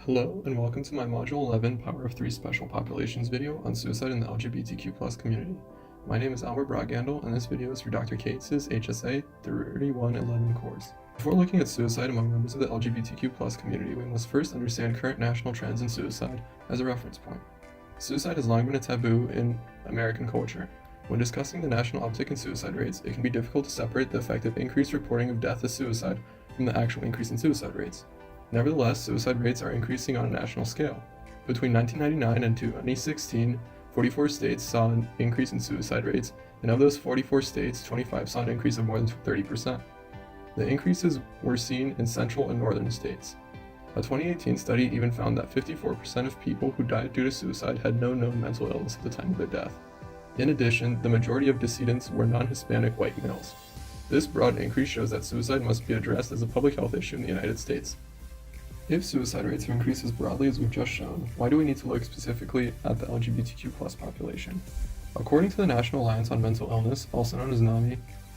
Hello, and welcome to my Module 11 Power of 3 Special Populations video on suicide in the LGBTQ+ community. My name is Albert Brogandel, and this video is for Dr. Cates' HSA3111 course. Before looking at suicide among members of the LGBTQ+ community, we must first understand current national trends in suicide as a reference point. Suicide has long been a taboo in American culture. When discussing the national uptick in suicide rates, it can be difficult to separate the effect of increased reporting of death as suicide from the actual increase in suicide rates. Nevertheless, suicide rates are increasing on a national scale. Between 1999 and 2016, 44 states saw an increase in suicide rates, and of those 44 states, 25 saw an increase of more than 30%. The increases were seen in central and northern states. A 2018 study even found that 54% of people who died due to suicide had no known mental illness at the time of their death. In addition, the majority of decedents were non-Hispanic white males. This broad increase shows that suicide must be addressed as a public health issue in the United States. If suicide rates have increased as broadly as we've just shown, why do we need to look specifically at the LGBTQ+ population? According to the National Alliance on Mental Illness, also known as NAMI,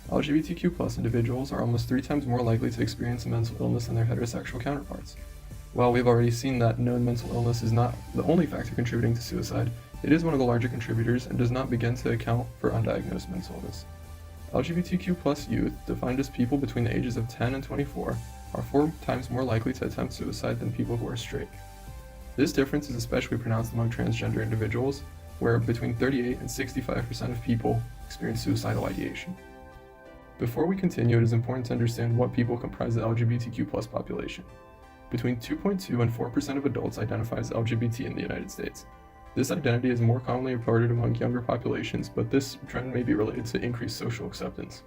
LGBTQ+ individuals are almost 3 times more likely to experience a mental illness than their heterosexual counterparts. While we've already seen that known mental illness is not the only factor contributing to suicide, it is one of the larger contributors and does not begin to account for undiagnosed mental illness. LGBTQ+ youth, defined as people between the ages of 10 and 24, are 4 times more likely to attempt suicide than people who are straight. This difference is especially pronounced among transgender individuals, where between 38 and 65% of people experience suicidal ideation. Before we continue, it is important to understand what people comprise the LGBTQ+ population. Between 2.2 and 4% of adults identify as LGBT in the United States. This identity is more commonly reported among younger populations, but this trend may be related to increased social acceptance.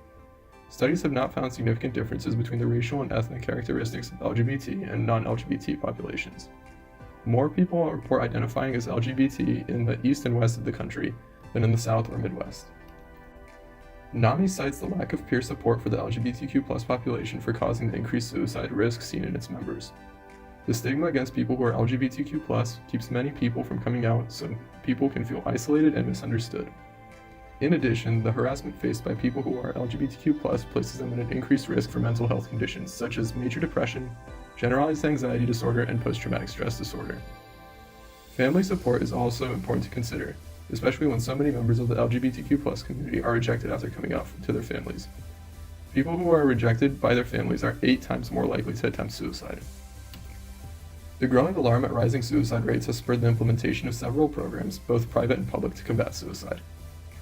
Studies have not found significant differences between the racial and ethnic characteristics of LGBT and non-LGBT populations. More people report identifying as LGBT in the east and west of the country than in the south or Midwest. NAMI cites the lack of peer support for the LGBTQ+ population for causing the increased suicide risk seen in its members. The stigma against people who are LGBTQ+ keeps many people from coming out, so people can feel isolated and misunderstood. In addition, the harassment faced by people who are LGBTQ+ places them at an increased risk for mental health conditions such as major depression, generalized anxiety disorder, and post-traumatic stress disorder. Family support is also important to consider, especially when so many members of the LGBTQ+ community are rejected after coming out to their families. People who are rejected by their families are 8 times more likely to attempt suicide. The growing alarm at rising suicide rates has spurred the implementation of several programs, both private and public, to combat suicide.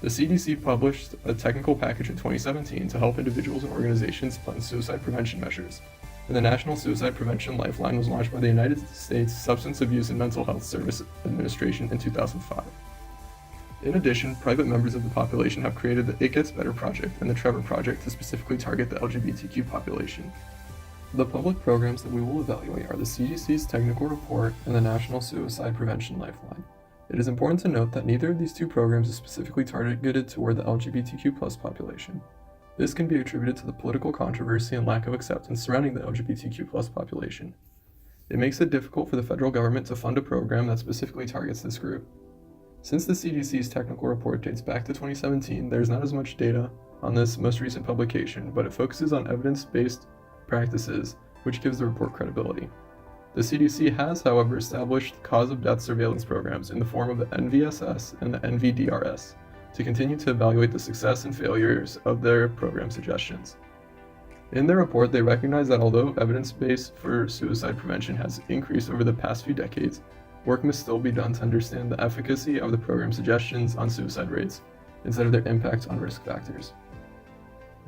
The CDC published a technical package in 2017 to help individuals and organizations plan suicide prevention measures, and the National Suicide Prevention Lifeline was launched by the United States Substance Abuse and Mental Health Service Administration in 2005. In addition, private members of the population have created the It Gets Better project and the Trevor project to specifically target the LGBTQ population. The public programs that we will evaluate are the CDC's technical report and the National Suicide Prevention Lifeline. It is important to note that neither of these 2 programs is specifically targeted toward the LGBTQ+ population. This can be attributed to the political controversy and lack of acceptance surrounding the LGBTQ+ population. It makes it difficult for the federal government to fund a program that specifically targets this group. Since the CDC's technical report dates back to 2017, there is not as much data on this most recent publication, but it focuses on evidence-based practices, which gives the report credibility. The CDC has, however, established cause-of-death surveillance programs in the form of the NVSS and the NVDRS to continue to evaluate the success and failures of their program suggestions. In their report, they recognize that although evidence base for suicide prevention has increased over the past few decades, work must still be done to understand the efficacy of the program suggestions on suicide rates instead of their impact on risk factors.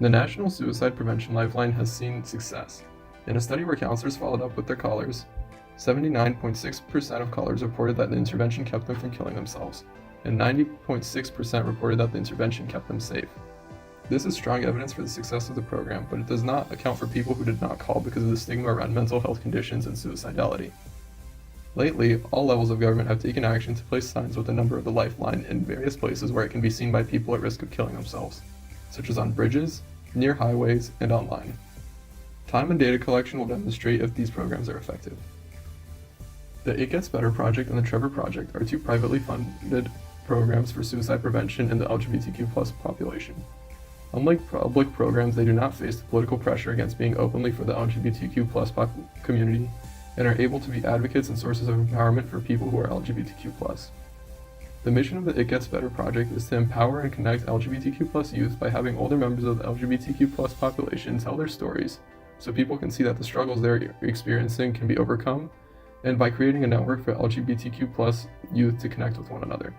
The National Suicide Prevention Lifeline has seen success. In a study where counselors followed up with their callers, 79.6% of callers reported that the intervention kept them from killing themselves, and 90.6% reported that the intervention kept them safe. This is strong evidence for the success of the program, but it does not account for people who did not call because of the stigma around mental health conditions and suicidality. Lately, all levels of government have taken action to place signs with the number of the Lifeline in various places where it can be seen by people at risk of killing themselves, such as on bridges, near highways, and online. Time and data collection will demonstrate if these programs are effective. The It Gets Better project and the Trevor project are 2 privately funded programs for suicide prevention in the LGBTQ+ population. Unlike public programs, they do not face the political pressure against being openly for the LGBTQ+ community and are able to be advocates and sources of empowerment for people who are LGBTQ+. The mission of the It Gets Better project is to empower and connect LGBTQ+ youth by having older members of the LGBTQ+ population tell their stories so people can see that the struggles they're experiencing can be overcome, and by creating a network for LGBTQ+ youth to connect with one another.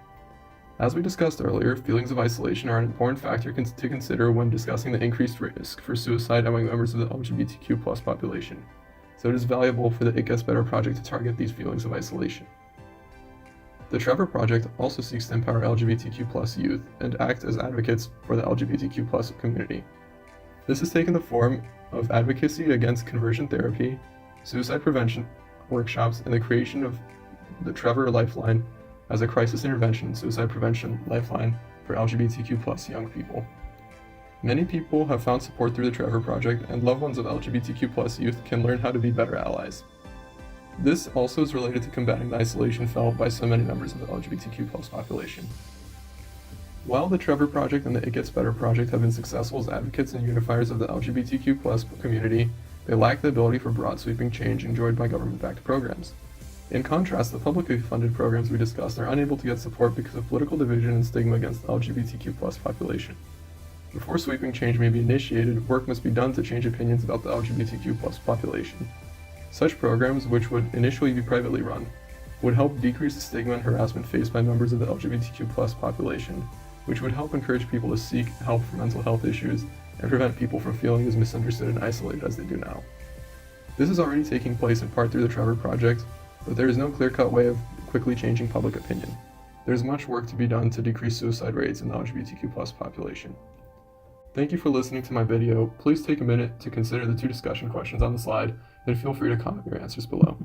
As we discussed earlier, feelings of isolation are an important factor to consider when discussing the increased risk for suicide among members of the LGBTQ+ population, so it is valuable for the It Gets Better project to target these feelings of isolation. The Trevor Project also seeks to empower LGBTQ+ youth and act as advocates for the LGBTQ+ community. This has taken the form of advocacy against conversion therapy, suicide prevention workshops, and the creation of the Trevor Lifeline as a crisis intervention and suicide prevention lifeline for LGBTQ+ young people. Many people have found support through the Trevor Project, and loved ones of LGBTQ+ youth can learn how to be better allies. This also is related to combating the isolation felt by so many members of the LGBTQ+ population. While the Trevor Project and the It Gets Better project have been successful as advocates and unifiers of the LGBTQ+ community, they lack the ability for broad sweeping change enjoyed by government-backed programs. In contrast, the publicly funded programs we discussed are unable to get support because of political division and stigma against the LGBTQ+ population. Before sweeping change may be initiated, work must be done to change opinions about the LGBTQ+ population. Such programs, which would initially be privately run, would help decrease the stigma and harassment faced by members of the LGBTQ+ population, which would help encourage people to seek help for mental health issues and prevent people from feeling as misunderstood and isolated as they do now. This is already taking place in part through the Trevor Project, but there is no clear-cut way of quickly changing public opinion. There is much work to be done to decrease suicide rates in the LGBTQ+ population. Thank you for listening to my video. Please take a minute to consider the 2 discussion questions on the slide, and feel free to comment your answers below.